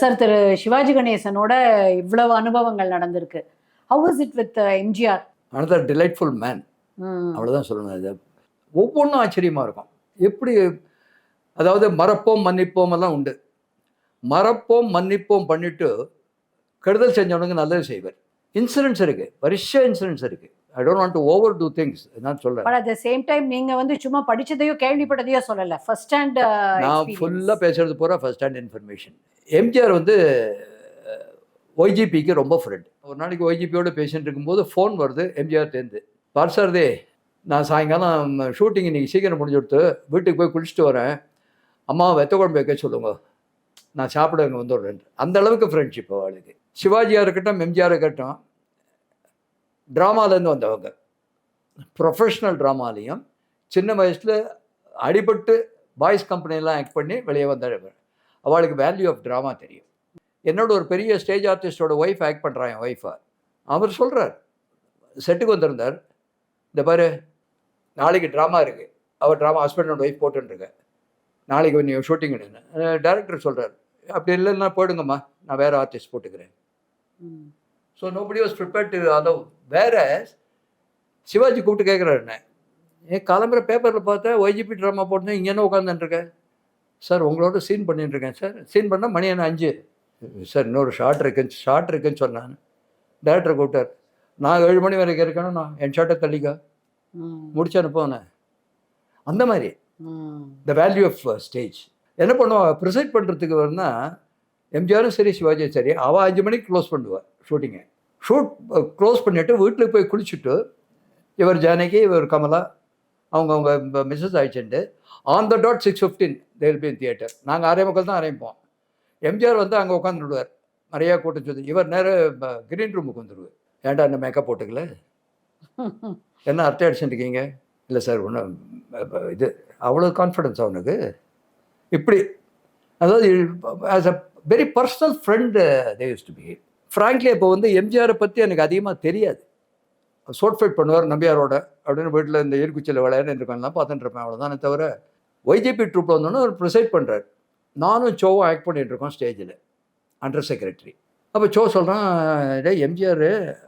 Sir, திரு சிவாஜி கணேசனோட இவ்வளவு அனுபவங்கள் நடந்திருக்கு. How is it with MGR? Another delightful man. அவ்வளோதான் சொல்லணும். இது ஒவ்வொன்றும் ஆச்சரியமாக இருக்கும். எப்படி, அதாவது மறப்போம் மன்னிப்போம் எல்லாம் உண்டு. மறப்போம் மன்னிப்போம் பண்ணிட்டு கெடுதல் செஞ்சவனுக்கு நல்லது செய்வார். இன்சிடென்ட்ஸ் இருக்கு, வருஷ இன்சிடென்ட்ஸ் இருக்கு. I don't want to overdo things. நான் சொல்றேன். But at the same time நீங்க வந்து சும்மா படிச்சதையோ கேள்விப்பட்டதையோ சொல்லல. ஃபர்ஸ்ட் ஹேண்ட் நான் ஃபுல்லாக பேசுறது பூரா ஃபர்ஸ்ட் ஹேண்ட் இன்ஃபர்மேஷன். எம்ஜிஆர் வந்து ஒய்ஜிபிக்கு ரொம்ப ஃப்ரெண்ட். ஒரு நாளைக்கு ஒய்ஜிபியோட பேசிட்டு இருக்கும்போது ஃபோன் வருது எம்ஜிஆர்டேருந்து. பார்சாரதே, நான் சாயங்காலம் ஷூட்டிங் இன்னைக்கு சீக்கிரம் முடிஞ்சு கொடுத்து வீட்டுக்கு போய் குளிச்சுட்டு வரேன், அம்மாவை வெத்த குழம்பு வைக்க சொல்லுங்க, நான் சாப்பிட அங்கே வந்துடுறேன். அந்த அளவுக்கு ஃப்ரெண்ட்ஷிப் அவளுக்கு. சிவாஜியாக இருக்கட்டும் எம்ஜிஆர் இருக்கட்டும், ட்ராமாலேருந்து வந்தவங்க. ப்ரொஃபஷ்னல் ட்ராமாலையும் சின்ன வயசில் அடிபட்டு பாய்ஸ் கம்பெனிலாம் ஆக்ட் பண்ணி வெளியே வந்தவங்க. அவளுக்கு வேல்யூ ஆஃப் ட்ராமா தெரியும். என்னோட ஒரு பெரிய ஸ்டேஜ் ஆர்டிஸ்டோட ஒய்ஃப் ஆக்ட் பண்ணுறான், என் ஒய்ஃபை. அவர் சொல்கிறார், செட்டுக்கு வந்திருந்தார், இந்த பாரு நாளைக்கு ட்ராமா இருக்குது, அவர் ட்ராமா ஹஸ்பண்ட் அண்ட் ஒய்ஃப் போட்டுருக்க, நாளைக்கு நீ ஷூட்டிங் எடுங்க. டேரக்டர் சொல்கிறார், அப்படி இல்லைன்னா போயிடுங்கம்மா, நான் வேறு ஆர்டிஸ்ட் போட்டுக்கிறேன். So nobody was prepared to allow. வேற சிவாஜி கூப்பிட்டு கேட்குறாரு, என்ன ஏன் காலம்புற பேப்பரில் பார்த்தா ஒய்ஜிபி ட்ராமா போட்டு இங்கே என்ன உட்காந்துட்டுருக்கேன் சார், உங்களோட சீன் பண்ணிட்டுருக்கேன் சார். சீன் பண்ணால் மணி என்ன 5 சார், இன்னொரு ஷார்ட் இருக்குன்னு சொன்னான். டேரக்டரை கூப்பிட்டார், நான் 7 மணி வரைக்கும் இருக்கணும், நான் என் ஷார்ட்டை தள்ளிக்கா முடிச்சு அனுப்போனேன். அந்த மாதிரி த வேல்யூ ஆஃப் ஸ்டேஜ். என்ன பண்ணுவாள் ப்ரிசைட் பண்ணுறதுக்கு வரனா, எம்ஜிஆரும் சரி சிவாஜியும் சரி, அவள் 5 மணிக்கு க்ளோஸ் பண்ணுவாள் ஷூட்டிங்கை. க்ளோஸ் பண்ணிவிட்டு வீட்டில் போய் குளிச்சுட்டு, இவர் ஜானகி, இவர் கமலா, அவங்க மிஸ்ஸஸ் ஆயிடுச்சுட்டு on the dot 6:15 they will be in theatre. நாங்கள் 6:45 தான் ஆரம்பிப்போம். எம்ஜிஆர் வந்து அங்கே உட்காந்துடுவார், நிறையா கூட்டம் சொல்லி. இவர் நேரம் கிரீன் ரூமுக்கு வந்துடுவார். ஏன்டா என்ன மேக்கப் போட்டுக்கல, என்ன அர்த்தம் அடிச்சுட்டு இருக்கீங்க? இல்லை சார் ஒன்றும் இது, அவ்வளோ கான்ஃபிடன்ஸ் அவனுக்கு. இப்படி, அதாவது as a very personal friend they use to behave. Frankly இப்போ வந்து எம்ஜிஆரை பற்றி எனக்கு அதிகமாக தெரியாது. ஷார்ட் ஃபைட் பண்ணுவார் நம்பியாரோட அப்படின்னு வீட்டில் இந்த ஈர்க்குச்சியில் விளையாடுன்னு இருக்காங்கலாம் பார்த்துட்டு இருப்பேன், அவ்வளோதானே தவிர. ஒய்ஜிபி ட்ரூப்பில் வந்தோன்னே அவர் ப்ரிசைட் பண்ணுறாரு, நானும் சோவும் ஆக்ட் பண்ணிகிட்டு இருக்கோம் ஸ்டேஜில், அண்டர் செக்ரட்டரி. அப்போ சோ சொல்கிறான், டே எம்ஜிஆர்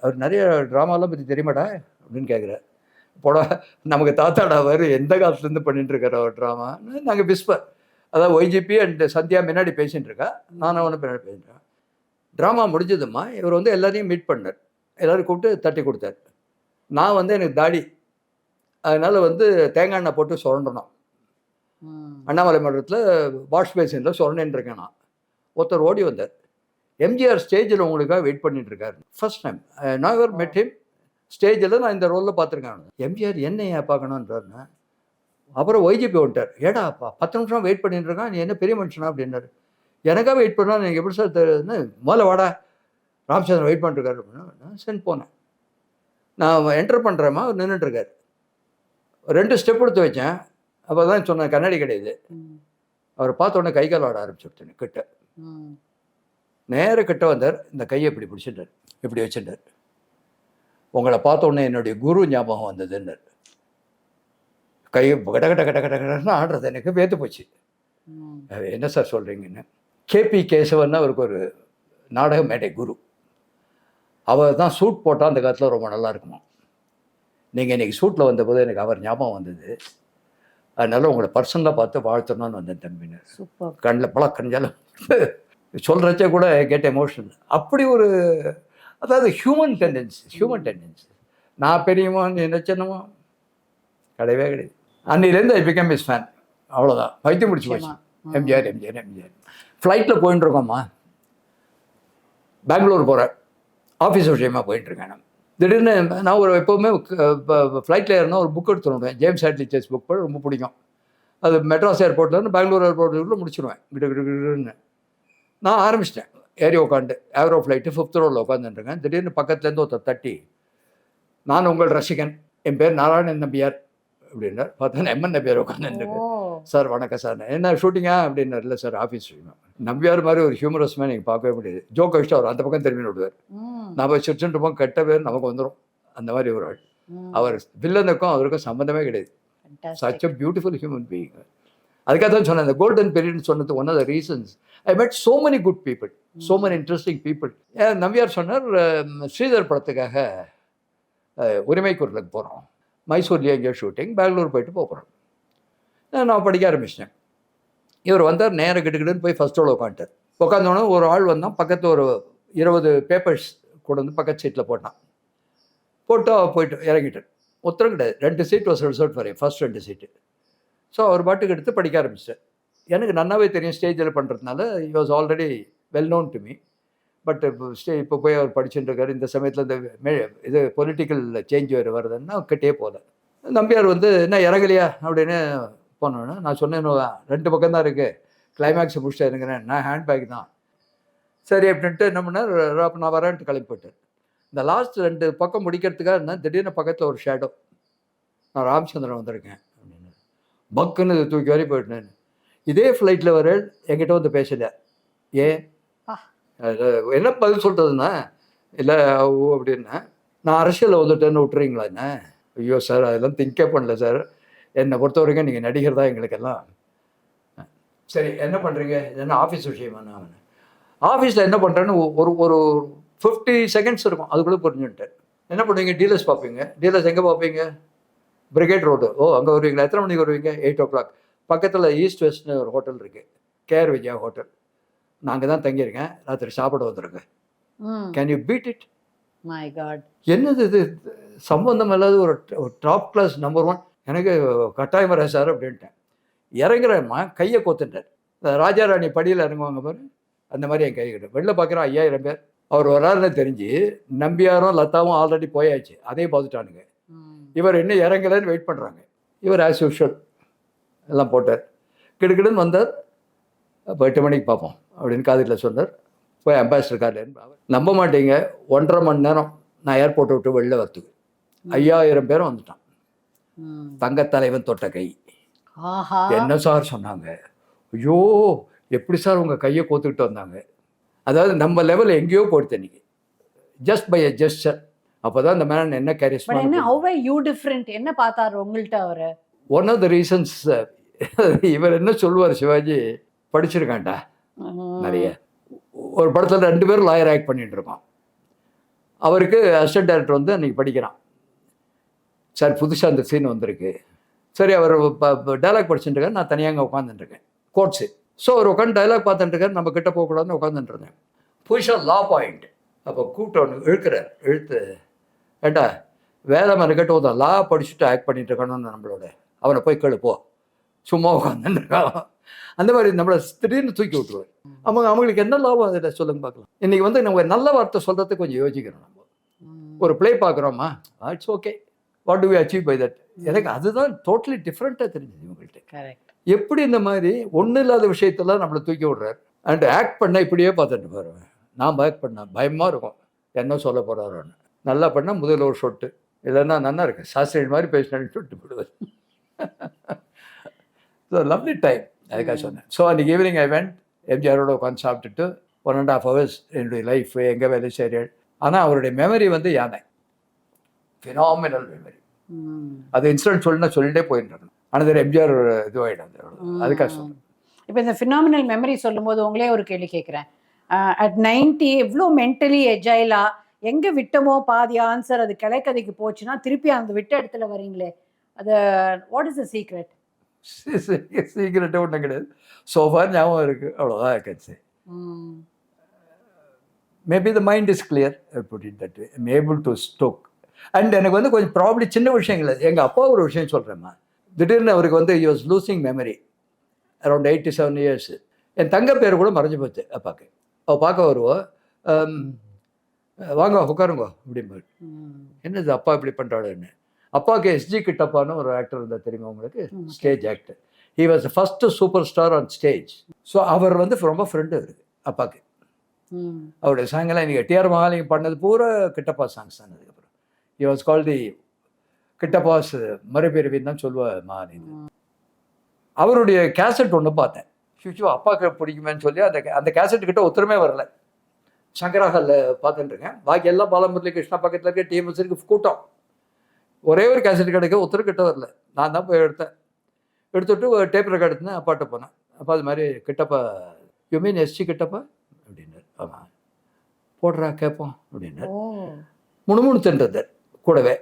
அவர் நிறைய ட்ராமாலாம் பற்றி தெரியுமாடா அப்படின்னு கேட்குறாரு. போட நமக்கு தாத்தாடா அவர் எந்த காலத்துலேருந்து பண்ணிட்டு இருக்கார் அவர் ட்ராமா. நாங்கள் விஸ்பர், அதாவது ஒய்ஜிபி அண்ட் சந்தியா முன்னாடி பேசிகிட்டு இருக்கா, நானும் ஒன்று பின்னாடி பேசிட்டேன். ட்ராமா முடிஞ்சதும்மா இவர் வந்து எல்லாரையும் மீட் பண்ணார், எல்லோரும் கூப்பிட்டு தட்டி கொடுத்தார். நான் வந்து எனக்கு தாடி, அதனால் வந்து தேங்காய் எண்ணெய் போட்டு சுரண்டணும். அண்ணாமலை மன்றத்தில் வாஷ் பேசினில் சுரண்டின்னு இருக்கேன் நான். ஒருத்தர் ஓடி வந்தார், எம்ஜிஆர் ஸ்டேஜில் உங்களுக்காக வெயிட் பண்ணிட்டு இருக்காரு. ஃபர்ஸ்ட் டைம் நான் எவர் மெட் ஹிம் ஸ்டேஜில், நான் இந்த ரோலில் பார்த்துருக்கேன். எம்ஜிஆர் என்ன பார்க்கணுன்றாருன்னா, அப்புறம் ஒய்ஜிபி வந்துட்டார், ஏடாப்பா 10 நிமிஷம் வெயிட் பண்ணிட்டு இருக்கான், நீ என்ன பெரிய மனுஷனா அப்படின்னாரு. எனக்காக வெயிட் பண்ணால் நீங்கள் எப்படி சார் தெரியுதுன்னு, முதல்ல வாடா ராமச்சந்திரன் வெயிட் பண்ணிருக்காரு அப்படின்னா. சரி போனேன், நான் என்டர் பண்ணுறேம்மா, அவர் நின்றுட்டுருக்காரு. 2 ஸ்டெப் எடுத்து வச்சேன். அப்போ தான் சொன்னேன், கண்ணாடி கிடையாது. அவர் பார்த்த உடனே கை கால் ஆட ஆரம்பிச்சுட்டேன். கிட்ட நேர கிட்ட வந்தார், இந்த கையை இப்படி பிடிச்சிட்டார், இப்படி வச்சுட்டார். உங்களை பார்த்த உடனே என்னுடைய குரு ஞாபகம் வந்ததுன்னார். கையை கட கட கட கட கடன்னு ஆடுறது எனக்கு வேத்து போச்சு. என்ன சார் சொல்கிறீங்கன்னு. கேபி கேசவன் அவருக்கு ஒரு நாடக மேடை குரு. அவர் தான் சூட் போட்டால் அந்த காலத்தில் ரொம்ப நல்லா இருக்குமா. நீங்கள் இன்றைக்கி சூட்டில் வந்தபோது எனக்கு அவர் ஞாபகம் வந்தது, அதனால் உங்களை பர்சனலாக பார்த்து வாழ்த்தணும்னு வந்தேன் தம்பின்னு. சூப்பர். கண்ணில் பல கஞ்சாலும் சொல்கிறச்சே கூட கேட்ட எமோஷனல். அப்படி ஒரு, அதாவது ஹியூமன் டெண்டன்சி. நான் பெரியமோன்னு நினைச்சனமோ கிடையவே கிடையாது. அன்னிலேருந்து ஐ பிகம் இஸ் ஃபேன். அவ்வளோதான், பைத்தியம் முடிச்சு போச்சு. எம்ஜிஆர். ஃப்ளைட்டில் போயின்னு இருக்கோம்மா, பெங்களூர் போகிறேன், ஆஃபீஸ் விஷயமாக போயிட்டுருக்கேன். நான் திடீர்னு நான் ஒரு எப்போவுமே ஃப்ளைட்டில் ஏறினா ஒரு புக் எடுத்துருவேன், ஜேம்ஸ் ஹேட்லி சேஸ் புக் போய் ரொம்ப பிடிக்கும். அது மெட்ராஸ் ஏர்போர்ட்லேருந்து பெங்களூர் ஏர்போர்ட்டுக்குள்ளே முடிச்சிடுவேன். கிடுன்னு நான் ஆரம்பிச்சிட்டேன். ஏறி உட்காந்து ஏரோ ஃப்ளைட்டு 5th ரோவில் உட்காந்துட்டுருக்கேன். திடீர்னு பக்கத்துலேருந்து ஒருத்தர் தட்டி, நான் உங்கள் ரசிகன், என் பேர் நாராயணன் நம்பியார் அப்படின்னார். பார்த்தா எம்என் நம்பியார் உட்காந்துருக்கேன். சார் வணக்கம் சார், என்ன ஷூட்டிங்கா அப்படின்னார். இல்லை சார் ஆஃபீஸ் ஷூட்டிங். நம்பியார் மாதிரி ஒரு ஹியூமரஸ் மேன் நீங்கள் பார்க்கவே முடியாது. ஜோக் வச்சுட்டு அவர் அந்த பக்கம் திரும்பி விடுவார், நம்ம சிரிச்சுட்டு இருப்போம், கெட்ட பேர் நமக்கு வந்துடும். அந்த மாதிரி ஒரு ஆள். அவர் வில்லனுக்கும் அவருக்கும் சம்மந்தமே கிடையாது. Such a beautiful human being. அதுக்காக தான் சொன்னேன், இந்த கோல்டன் பீரியட்னு சொன்னது one of the reasons. I met so many good people, so many interesting people. Nambiar சொன்னார், ஸ்ரீதர் படத்துக்காக உரிமை குரலுக்கு போகிறோம், மைசூர்லேயே எங்கேயோ ஷூட்டிங், பெங்களூர் போயிட்டு போகிறோம். நான் படிக்க ஆரம்பிச்சிட்டேன். இவர் வந்தார், நேரம் கிட்டுக்கிட்டுன்னு போய் ஃபஸ்ட் ரோவில் உட்காந்துட்டார். உட்காந்தோடனே ஒரு ஆள் வந்தான், பக்கத்தில் ஒரு 20 பேப்பர்ஸ் கொண்டு வந்து பக்கத்து சீட்டில் போட்டான். போட்டு போயிட்டு இறங்கிட்டார். உத்தரம் கிடையாது, 2 seat was reserve for first 2 seat. So அவர் பாட்டுக்கு எடுத்து படிக்க ஆரம்பிச்சிட்டார். எனக்கு நல்லாவே தெரியும் ஸ்டேஜில் பண்ணுறதுனால, he was already well known to me. But இப்போ போய் அவர் படிச்சுட்டு இருக்காரு. இந்த சமயத்தில் இந்த இது பொலிட்டிக்கல் சேஞ்ச் வேறு வருதுன்னா கிட்டே போகல. நம்பியார் வந்து என்ன இறங்கலையா அப்படின்னு போனோன்னா, நான் சொன்னேன் 2 பக்கம் தான் இருக்குது, கிளைமேக்ஸை முடிச்சுட்டு இறங்குறேன், நான் ஹேண்ட்பேக் தான். சரி அப்படின்ட்டு என்ன பண்ணார், அப்போ நான் வரேன்ட்டு கிளம்பி போயிட்டேன். இந்த லாஸ்ட் 2 பக்கம் முடிக்கிறதுக்காக இருந்தேன், திடீர்னு பக்கத்தில் ஒரு ஷேடோ, நான் ராமச்சந்திரன் வந்திருக்கேன் அப்படின்னு பக்குன்னு தூக்கி வரை போயிட்டேன். இதே ஃப்ளைட்டில் வர என்கிட்ட வந்து பேசல. ஏன் என்ன பதில் சொல்கிறதுன்னா, இல்லை அப்படின்னா, நான் அரசியலில் வந்துட்டேன்னு விட்டுறீங்களா என்ன? ஐயோ சார், அதெல்லாம் திங்கே பண்ணல சார், என்னை பொறுத்த வரைக்கும் நீங்கள் நடிகர் தான் எங்களுக்கெல்லாம். சரி என்ன பண்ணுறீங்க, என்ன ஆஃபீஸ் விஷயமா? நான் ஆஃபீஸில் என்ன பண்ணுறேன்னு ஒரு 50 செகண்ட்ஸ் இருக்கும், அதுக்குள்ளே புரிஞ்சுட்டேன். என்ன பண்ணுவீங்க, டீலர்ஸ் பார்ப்பீங்க. டீலர்ஸ் எங்கே பார்ப்பீங்க? Brigade road. ஓ அங்கே வருவீங்களா? எத்தனை மணிக்கு வருவீங்க? 8 o'clock. பக்கத்தில் ஈஸ்ட் வெஸ்ட்னு ஒரு ஹோட்டல் இருக்குது, கேஆர் விஜயா ஹோட்டல். நான் அங்கே தான் தங்கியிருக்கேன், ராத்திரி சாப்பிட வந்துருங்க. Can you beat it? My God, என்னது இது, சம்பந்தம் இல்லாத ஒரு டாப் கிளாஸ் நம்பர் 1. எனக்கு கட்டாயம் வர சார் அப்படின்ட்டேன். இறங்குறேம்மா, கையை கோத்துட்டார். ராஜாராணி படியில் இறங்குவாங்க பாரு, அந்த மாதிரி என் கை கிட்ட. வெளில பார்க்குறோம் 5000 பேர். அவர் வராருன்னு தெரிஞ்சு நம்பியாரும் லதாவும் ஆல்ரெடி போயாச்சு, அதையும் பார்த்துட்டானுங்க. இவர் இன்னும் இறங்கலைன்னு வெயிட் பண்ணுறாங்க. இவர் ஆஸ் யூஷுவல் எல்லாம் போட்டார், கிடுக்கிடுன்னு வந்தார். அப்போ 8 மணிக்கு பார்ப்போம் அப்படின்னு காதில் சொன்னார். போய் அம்பாசிடர் கார்லேருந்து நம்ப மாட்டீங்க, 1.5 மணி நேரம் நான் ஏர்போர்ட்டை விட்டு வெளில வரத்துக்கு 5000 பேரும் வந்துட்டான். தங்கத்தலைவன் தொட்ட கை. என்ன சார் சொன்னாங்க? ஐயோ எப்படி சார் உங்கள் கையை கோத்துக்கிட்டு வந்தாங்க. அதாவது நம்ம லெவல் எங்கேயோ போடுது இன்னைக்கு, ஜஸ்ட் பை எ ஜெஸ்டர். அப்போ தான் இந்த மேன் என்ன கேரிஸ்மா. என்ன how are you different? என்ன பார்த்தாரு உங்கள்கிட்ட அவரு? ஒன் ஆஃப் த ரீசன்ஸ், இவர் என்ன சொல்லுவார், சிவாஜி படிச்சிருக்காண்டா நிறைய. ஒரு படத்தில் 2 பேரும் லாயர் ஆக்ட் பண்ணிட்டு இருக்கோம். அவருக்கு அசிஸ்டன்ட் டைரக்டர் வந்து அன்றைக்கி படிக்கிறான். சார் புதுசாக அந்த சீன் வந்திருக்கு. சரி அவர் டைலாக் படிச்சுட்டு இருக்காரு, நான் தனியாக அங்கே உட்காந்துட்டுருக்கேன், கோர்ட்ஸு. ஸோ அவர் உட்காந்து டைலாக் பார்த்துட்டு இருக்காரு, நம்ம கிட்ட போகக்கூடாதுன்னு உட்காந்துட்டு இருந்தேன். புதுசாக லா பாயிண்ட். அப்போ கூப்பிட்டு ஒன்று இழுக்கிறார். இழுத்து, ஏண்டா வேலை மறுக்கட்டு ஒரு லா படிச்சுட்டு ஆக்ட் பண்ணிட்டு இருக்கணும்னு நம்மளோட, அவனை போய் கேளுப்போ, சும்மா உட்காந்துட்டு இருக்கான். அந்த மாதிரி நம்மளை திடீர்னு தூக்கி விட்டுருவார். அவங்களுக்கு என்ன லாபம் அதில் சொல்லுங்க பார்க்கலாம். இன்றைக்கி வந்து நம்ம நல்ல வார்த்தை சொல்கிறதுக்கு கொஞ்சம் யோசிக்கிறோம். நம்ம ஒரு ப்ளே பார்க்குறோமா, it's okay, what do we achieve by that. எனக்கு அதுதான் டோட்டலி டிஃப்ரெண்ட்டாக தெரிஞ்சுது இவங்கள்ட்ட. எப்படி இந்த மாதிரி ஒன்றும் இல்லாத விஷயத்தெல்லாம் நம்மளை தூக்கி விடுறாரு. அண்ட் ஆக்ட் பண்ணால் இப்படியே பார்த்துட்டு பாருவேன். நான் ஆக்ட் பண்ணேன், பயமாக இருக்கும் என்ன சொல்ல போகிறாரோன்னு. நல்லா பண்ணால் முதல்ல ஒரு சொட்டு, இல்லைன்னா நல்லா இருக்கு சாஸ்திரி மாதிரி பேசினேன்னு சொல்லிட்டு போடுவார். ஸோ லவ்லி டைம், அதுக்காக சொன்னேன். ஸோ அன்றைக்கி ஈவினிங் ஐ வெண்ட், எம்ஜிஆரோட உட்காந்து சாப்பிட்டுட்டு 1.5 hours என்னுடைய லைஃப் எங்கே வேலை செய்கிறேன். ஆனால் அவருடைய மெமரி வந்து யானை, ஃபினாமினல் மெமரி. அது இன்சிடென்ட் சொல்லிட்டே போயிட்டு இருக்கணும். ஆனால் எம்ஜிஆர் இதுவாகிடும், அதுக்காக சொல்கிறேன். இப்போ இந்த ஃபினாமினல் மெமரி சொல்லும்போது உங்களே ஒரு கேள்வி கேட்குறேன். அட் 90 எவ்வளோ மென்டலி எஜைலா, எங்கே விட்டமோ பாதி ஆன்சர் அது கிளைக்கதைக்கு போச்சுன்னா திருப்பி அந்த விட்ட இடத்துல வரீங்களே, அது வாட் இஸ் த சீக்ரெட்? சீக்ரெட்டே ஒன்றும் கிடையாது. சோஃபார் ஞாபகம் இருக்குது, அவ்வளோதான் இருக்காச்சு. Maybe the mind is clear, put it that way. I'm able to stoke. And எனக்கு வந்து கொஞ்சம் ப்ராப்ளி சின்ன விஷயங்கள். எங்கள் அப்பா ஒரு விஷயம் சொல்கிறேம்மா, திடீர்னு அவருக்கு வந்து he was losing memory around 87 years. என் தங்க பேர் கூட மறைஞ்சு போச்சு அப்பாவுக்கு. அவள் பார்க்க வருவோம், வாங்க உட்காருங்க அப்படிம்பாரு. என்னது அப்பா இப்படி பண்ணுறாளுன்னு. அப்பாவுக்கு எஸ்ஜி கிட்டப்பான்னு ஒரு ஆக்டர் இருந்தால் தெரியுமா உங்களுக்கு, stage actor. He was the first super star on stage. So அவர் வந்து ரொம்ப ஃப்ரெண்டு இருக்குது அப்பாவுக்கு. அவருடைய சாங்கெல்லாம் இன்றைக்கி டிஆர் மகாலிங்கம் பண்ணது பூரா கிட்டப்பா சாங்ஸ் தான். அதுக்கப்புறம் ஹி வாஸ் கால் தி கிட்டப்பாஸ் மறுபிறவின்னு தான் சொல்லுவாள் மகாலிங்கம். அவருடைய கேசட் ஒன்று பார்த்தேன், சுச்சு அப்பாவுக்கு பிடிக்குமேன்னு சொல்லி அந்த கேசட்டுக்கிட்ட ஒருத்தருமே வரல. சங்கராகல்ல பார்த்துட்டு இருக்கேன், பாக்கி எல்லாம் பாலமுரளி கிருஷ்ணா பக்கத்தில் இருக்க டிஎம்எஸ் இருக்கு கூட்டம். ஒரே ஒரு கேசட் கிடைக்க ஒருத்தருக்கிட்ட வரல. நான் தான் போய் எடுத்தேன். எடுத்துட்டு ஒரு டேப் ரெக்கார்ட் எடுத்துன்னு அப்பாட்ட போனேன். அப்பா அது மாதிரி Kittappa, you mean SC Kittappa அப்படின்னாரு. ஆமாம், போடுறா கேட்போம் அப்படின்னாரு. ஓ முணுமுணுத்துன்றது கூடவே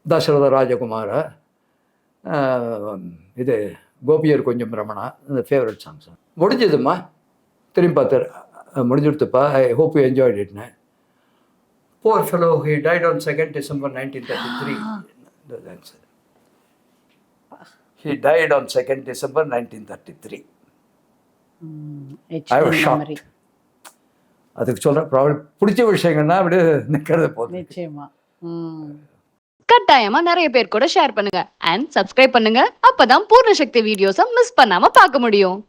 தசரத ராஜகுமார, இது கோபியர் கொஞ்சம் ரமணா, இந்த ஃபேவரட் சாங்ஸ் முடிஞ்சதும்மா. திரும்பி பார்த்தாரு, முடிஞ்சுடுத்துப்பா, ஐ ஹோப் யூ என்ஜாய்ட் இட்னு. Poor fellow, he died on 2nd December 1933. The answer. He died on 2nd December 1933. I was shocked. Memory அதுக்கு சொல்கிறேன், ப்ராப்ளம் பிடிச்ச விஷயங்கள்னா அப்படியே நிற்கிறது போதும். நிச்சயமா. கட்டாயமா நிறைய பேர் கூட ஷேர் பண்ணுங்க அண்ட் சப்ஸ்கிரைப் பண்ணுங்க. அப்பதான் பூர்ண சக்தி வீடியோஸை மிஸ் பண்ணாம பார்க்க முடியும்.